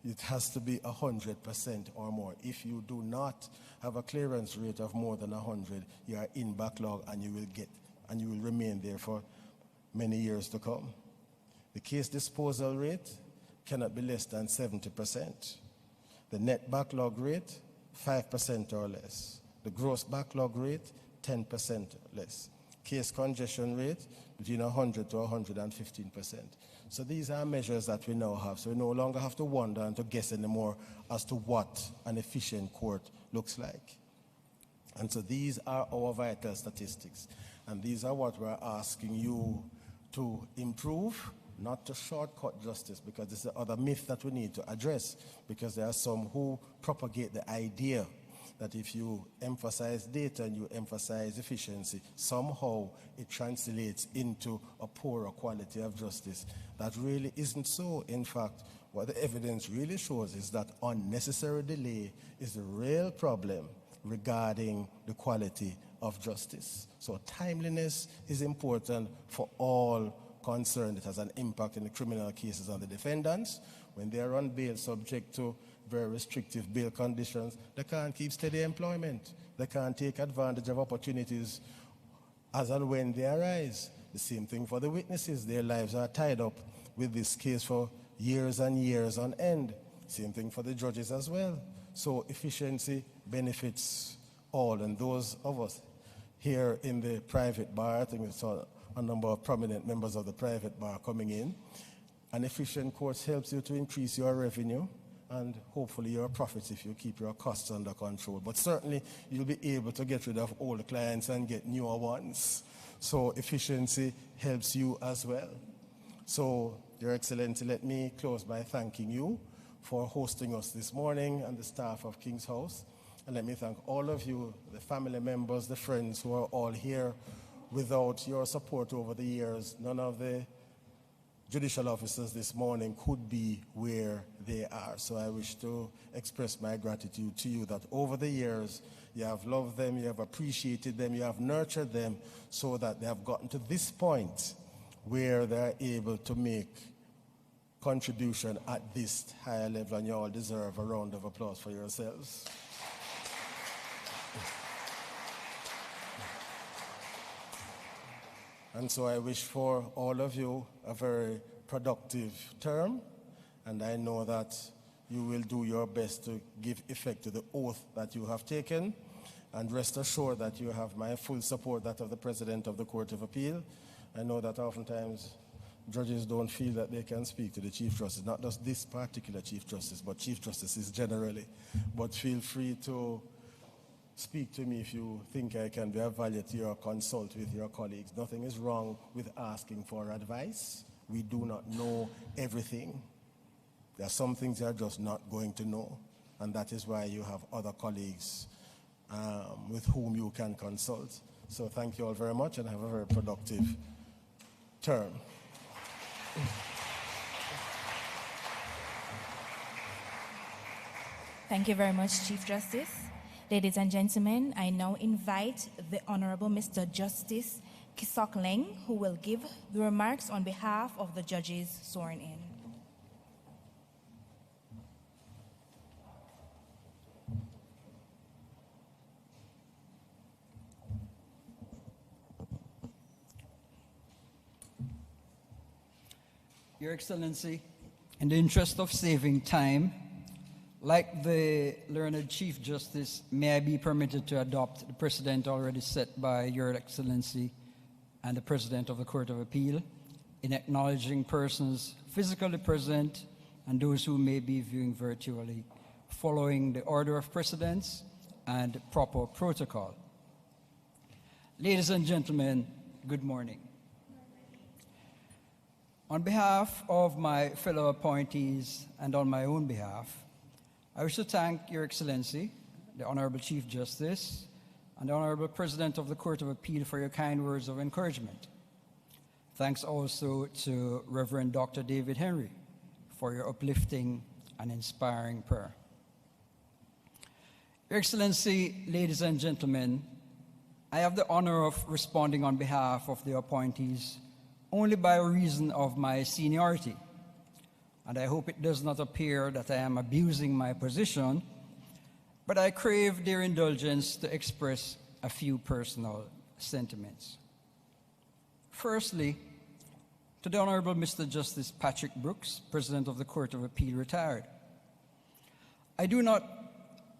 It has to be 100% or more. If you do not have a clearance rate of more than 100, you are in backlog, and you will remain there for many years to come. The case disposal rate cannot be less than 70%. The net backlog rate, 5% or less. The gross backlog rate, 10% less. Case congestion rate, between 100 to 115%. So these are measures that we now have. So we no longer have to wonder and to guess anymore as to what an efficient court looks like. And so these are our vital statistics. And these are what we're asking you to improve, not to shortcut justice, because this is the other myth that we need to address, because there are some who propagate the idea that if you emphasize data and you emphasize efficiency, somehow it translates into a poorer quality of justice. That really isn't so. In fact, what the evidence really shows is that unnecessary delay is the real problem regarding the quality of justice. So timeliness is important for all concerned, it has an impact in the criminal cases on the defendants. When they are on bail subject to very restrictive bail conditions, they can't keep steady employment. They can't take advantage of opportunities as and when they arise. The same thing for the witnesses. Their lives are tied up with this case for years and years on end. Same thing for the judges as well. So efficiency benefits all, and those of us here in the private bar, I think we saw a number of prominent members of the private bar coming in. An efficient course helps you to increase your revenue and hopefully your profits if you keep your costs under control. But certainly you'll be able to get rid of old clients and get newer ones. So efficiency helps you as well. So, Your Excellency, let me close by thanking you for hosting us this morning and the staff of King's House. And let me thank all of you, the family members, the friends who are all here. Without your support over the years, none of the judicial officers this morning could be where they are. So I wish to express my gratitude to you that over the years you have loved them, you have appreciated them, you have nurtured them so that they have gotten to this point where they are able to make contribution at this higher level, and you all deserve a round of applause for yourselves. And so I wish for all of you a very productive term, and I know that you will do your best to give effect to the oath that you have taken, and rest assured that you have my full support, that of the President of the Court of Appeal. I know that oftentimes judges don't feel that they can speak to the Chief Justice, not just this particular Chief Justice, but Chief Justices generally. But feel free to speak to me if you think I can be of value to you, or consult with your colleagues. Nothing is wrong with asking for advice. We do not know everything. There are some things you are just not going to know, and that is why you have other colleagues with whom you can consult. So thank you all very much, and have a very productive term. Thank you very much, Chief Justice. Ladies and gentlemen, I now invite the Honorable Mr. Justice Kisok Leng, who will give the remarks on behalf of the judges sworn in. Your Excellency, in the interest of saving time, like the learned Chief Justice, may I be permitted to adopt the precedent already set by Your Excellency and the President of the Court of Appeal in acknowledging persons physically present and those who may be viewing virtually, following the order of precedence and proper protocol. Ladies and gentlemen, good morning. On behalf of my fellow appointees and on my own behalf, I wish to thank Your Excellency, the Honorable Chief Justice, and the Honorable President of the Court of Appeal for your kind words of encouragement. Thanks also to Reverend Dr. David Henry for your uplifting and inspiring prayer. Your Excellency, ladies and gentlemen, I have the honor of responding on behalf of the appointees only by reason of my seniority, and I hope it does not appear that I am abusing my position, but I crave their indulgence to express a few personal sentiments. Firstly, to the Honorable Mr. Justice Patrick Brooks, President of the Court of Appeal, retired. I do not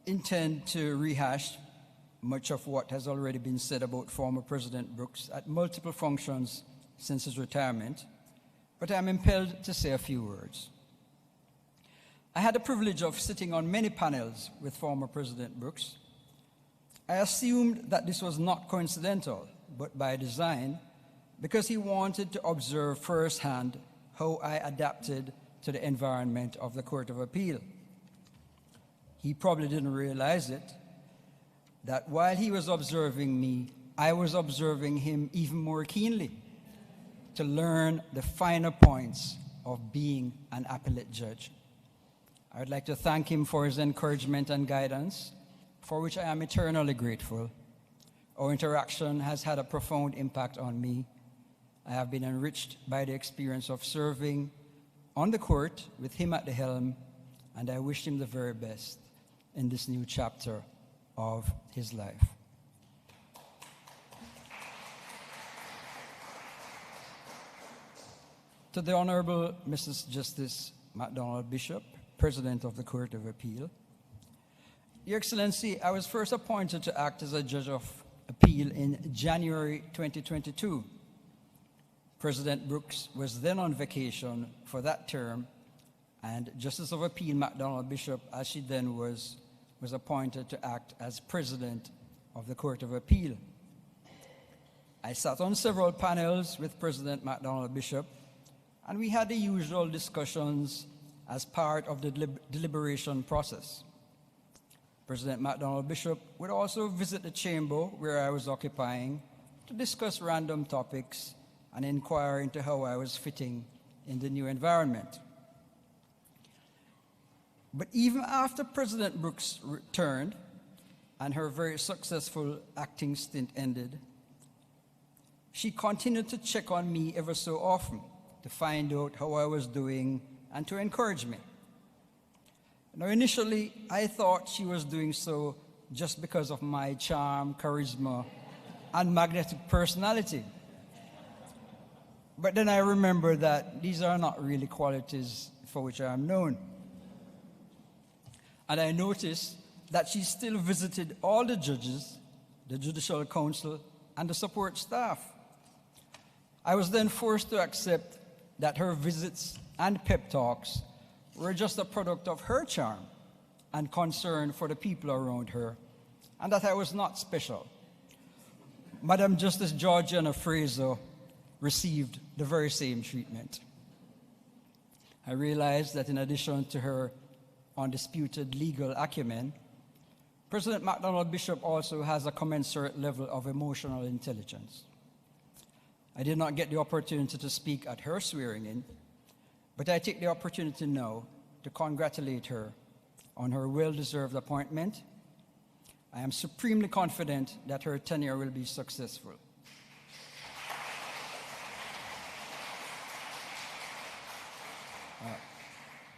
intend to rehash much of what has already been said about former President Brooks at multiple functions since his retirement, but I am impelled to say a few words. I had the privilege of sitting on many panels with former President Brooks. I assumed that this was not coincidental, but by design, because he wanted to observe firsthand how I adapted to the environment of the Court of Appeal. He probably didn't realize it, that while he was observing me, I was observing him even more keenly, to learn the finer points of being an appellate judge. I would like to thank him for his encouragement and guidance, for which I am eternally grateful. Our interaction has had a profound impact on me, I have been enriched by the experience of serving on the court with him at the helm, and I wish him the very best in this new chapter of his life. To the Honorable Mrs. Justice MacDonald Bishop, President of the Court of Appeal. Your Excellency, I was first appointed to act as a Judge of Appeal in January 2022. President Brooks was then on vacation for that term, and Justice of Appeal MacDonald Bishop, as she then was appointed to act as President of the Court of Appeal. I sat on several panels with President MacDonald Bishop, and we had the usual discussions as part of the deliberation process. President MacDonald Bishop would also visit the chamber where I was occupying to discuss random topics and inquire into how I was fitting in the new environment. But even after President Brooks returned and her very successful acting stint ended, she continued to check on me ever so often to find out how I was doing and to encourage me. Now, initially, I thought she was doing so just because of my charm, charisma, and magnetic personality. But then I remembered that these are not really qualities for which I am known. And I noticed that she still visited all the judges, the Judicial Council, and the support staff. I was then forced to accept that her visits and pep talks were just a product of her charm and concern for the people around her, and that I was not special. Madam Justice Georgiana Fraser received the very same treatment. I realized that in addition to her undisputed legal acumen, President MacDonald Bishop also has a commensurate level of emotional intelligence. I did not get the opportunity to speak at her swearing-in, but I take the opportunity now to congratulate her on her well-deserved appointment. I am supremely confident that her tenure will be successful.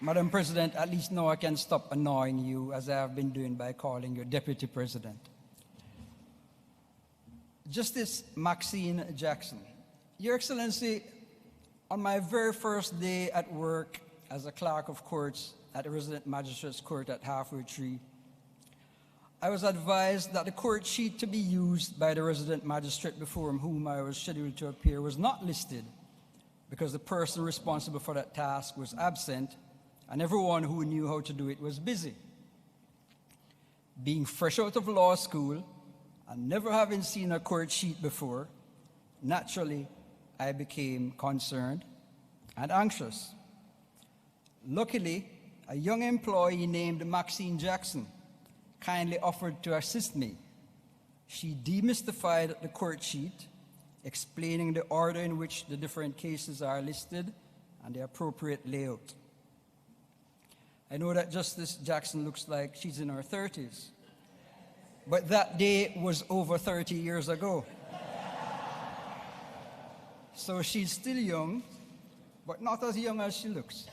Madam President, at least now I can stop annoying you as I have been doing by calling you Deputy President. Justice Maxine Jackson. Your Excellency, on my very first day at work as a clerk of courts at the Resident Magistrates Court at Halfway Tree, I was advised that the court sheet to be used by the resident magistrate before whom I was scheduled to appear was not listed because the person responsible for that task was absent and everyone who knew how to do it was busy. Being fresh out of law school and never having seen a court sheet before, naturally, I became concerned and anxious. Luckily, a young employee named Maxine Jackson kindly offered to assist me. She demystified the court sheet, explaining the order in which the different cases are listed and the appropriate layout. I know that Justice Jackson looks like she's in her 30s, but that day was over 30 years ago. So she's still young, but not as young as she looks.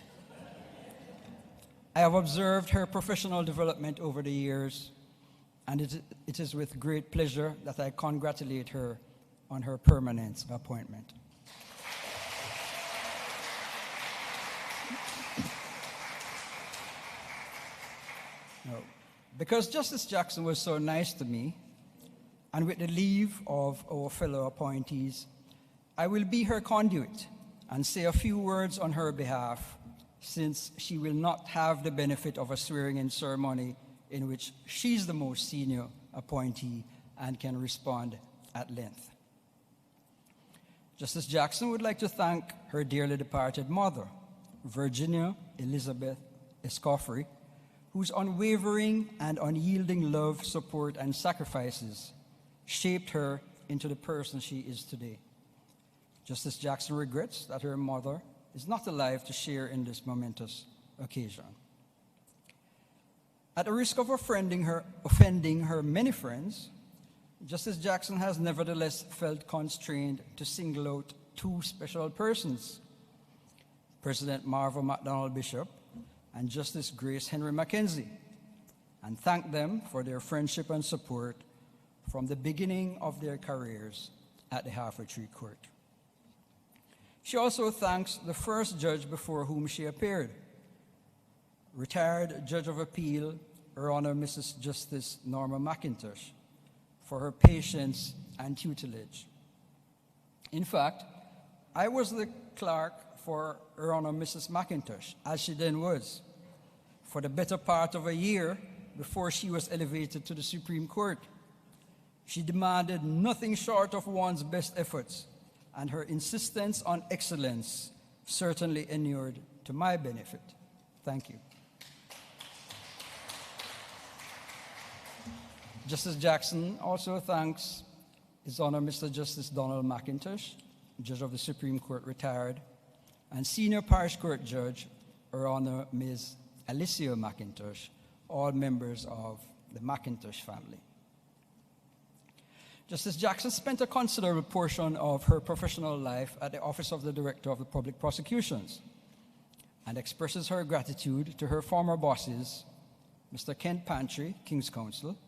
I have observed her professional development over the years, and it is with great pleasure that I congratulate her on her permanent appointment. Now, because Justice Jackson was so nice to me, and with the leave of our fellow appointees, I will be her conduit and say a few words on her behalf, since she will not have the benefit of a swearing-in ceremony in which she's the most senior appointee and can respond at length. Justice Jackson would like to thank her dearly departed mother, Virginia Elizabeth Escoffery, whose unwavering and unyielding love, support, and sacrifices shaped her into the person she is today. Justice Jackson regrets that her mother is not alive to share in this momentous occasion. At the risk of offending her many friends, Justice Jackson has nevertheless felt constrained to single out two special persons, President Marva MacDonald Bishop and Justice Grace Henry Mackenzie, and thank them for their friendship and support from the beginning of their careers at the Halfway Tree Court. She also thanks the first judge before whom she appeared, retired Judge of Appeal, Her Honor Mrs. Justice Norma McIntosh, for her patience and tutelage. In fact, I was the clerk for Her Honor Mrs. McIntosh, as she then was, for the better part of a year before she was elevated to the Supreme Court. She demanded nothing short of one's best efforts, and her insistence on excellence certainly inured to my benefit. Thank you. Justice Jackson also thanks His Honor Mr. Justice Donald McIntosh, Judge of the Supreme Court retired, and Senior Parish Court Judge, Her Honor Ms. Alicia McIntosh, all members of the McIntosh family. Justice Jackson spent a considerable portion of her professional life at the Office of the Director of the Public Prosecutions and expresses her gratitude to her former bosses, Mr. Kent Pantry, King's Counsel,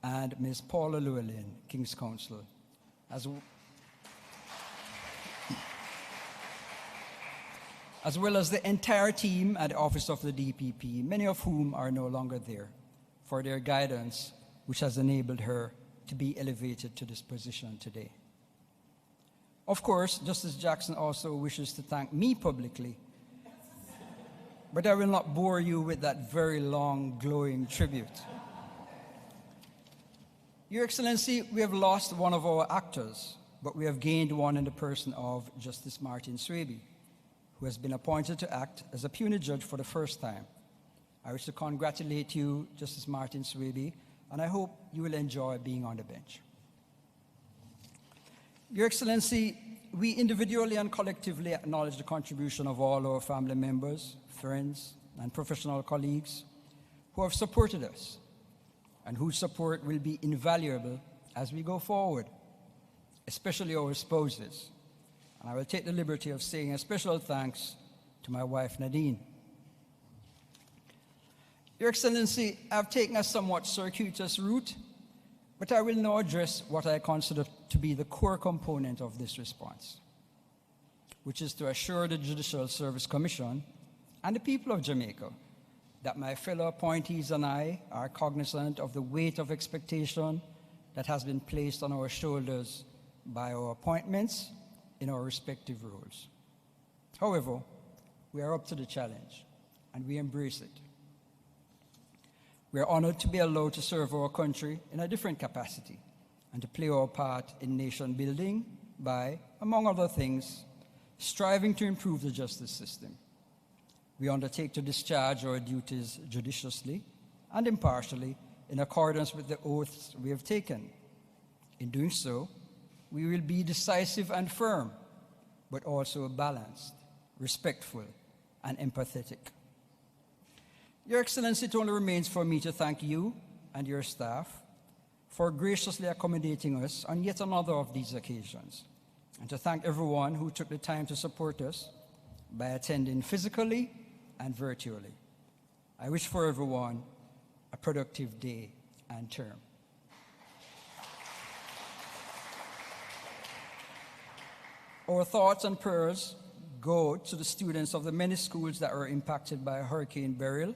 and Ms. Paula Llewellyn, King's Counsel, as well as the entire team at the Office of the DPP, many of whom are no longer there, for their guidance, which has enabled her to be elevated to this position today. Of course, Justice Jackson also wishes to thank me publicly, but I will not bore you with that very long, glowing tribute. Your Excellency, we have lost one of our actors, but we have gained one in the person of Justice Martin Swaybe, who has been appointed to act as a puny judge for the first time. I wish to congratulate you, Justice Martin Swaybe, and I hope you will enjoy being on the bench. Your Excellency, we individually and collectively acknowledge the contribution of all our family members, friends, and professional colleagues who have supported us and whose support will be invaluable as we go forward, especially our spouses. And I will take the liberty of saying a special thanks to my wife, Nadine. Your Excellency, I've taken a somewhat circuitous route, but I will now address what I consider to be the core component of this response, which is to assure the Judicial Service Commission and the people of Jamaica that my fellow appointees and I are cognizant of the weight of expectation that has been placed on our shoulders by our appointments in our respective roles. However, we are up to the challenge, and we embrace it. We are honored to be allowed to serve our country in a different capacity and to play our part in nation building by, among other things, striving to improve the justice system. We undertake to discharge our duties judiciously and impartially in accordance with the oaths we have taken. In doing so, we will be decisive and firm, but also balanced, respectful, and empathetic. Your Excellency, it only remains for me to thank you and your staff for graciously accommodating us on yet another of these occasions, and to thank everyone who took the time to support us by attending physically and virtually. I wish for everyone a productive day and term. Our thoughts and prayers go to the students of the many schools that were impacted by Hurricane Beryl,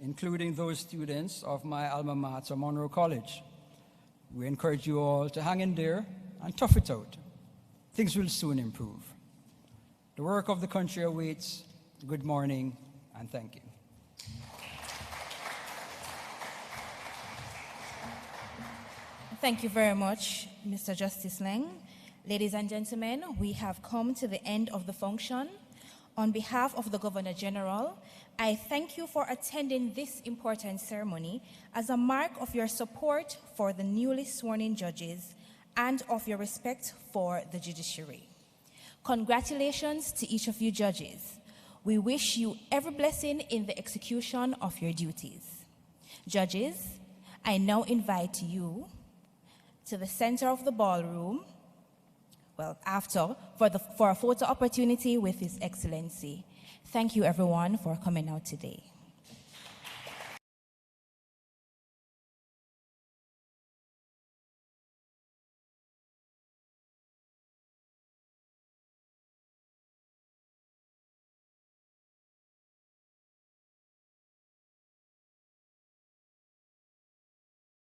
including those students of my alma mater, Monroe College. We encourage you all to hang in there and tough it out. Things will soon improve. The work of the country awaits. Good morning, and thank you. Thank you very much, Mr. Justice Leng. Ladies and gentlemen, we have come to the end of the function. On behalf of the Governor General, I thank you for attending this important ceremony as a mark of your support for the newly sworn-in judges and of your respect for the judiciary. Congratulations to each of you judges. We wish you every blessing in the execution of your duties. Judges, I now invite you to the center of the ballroom. after for a photo opportunity with His Excellency. Thank you everyone for coming out today.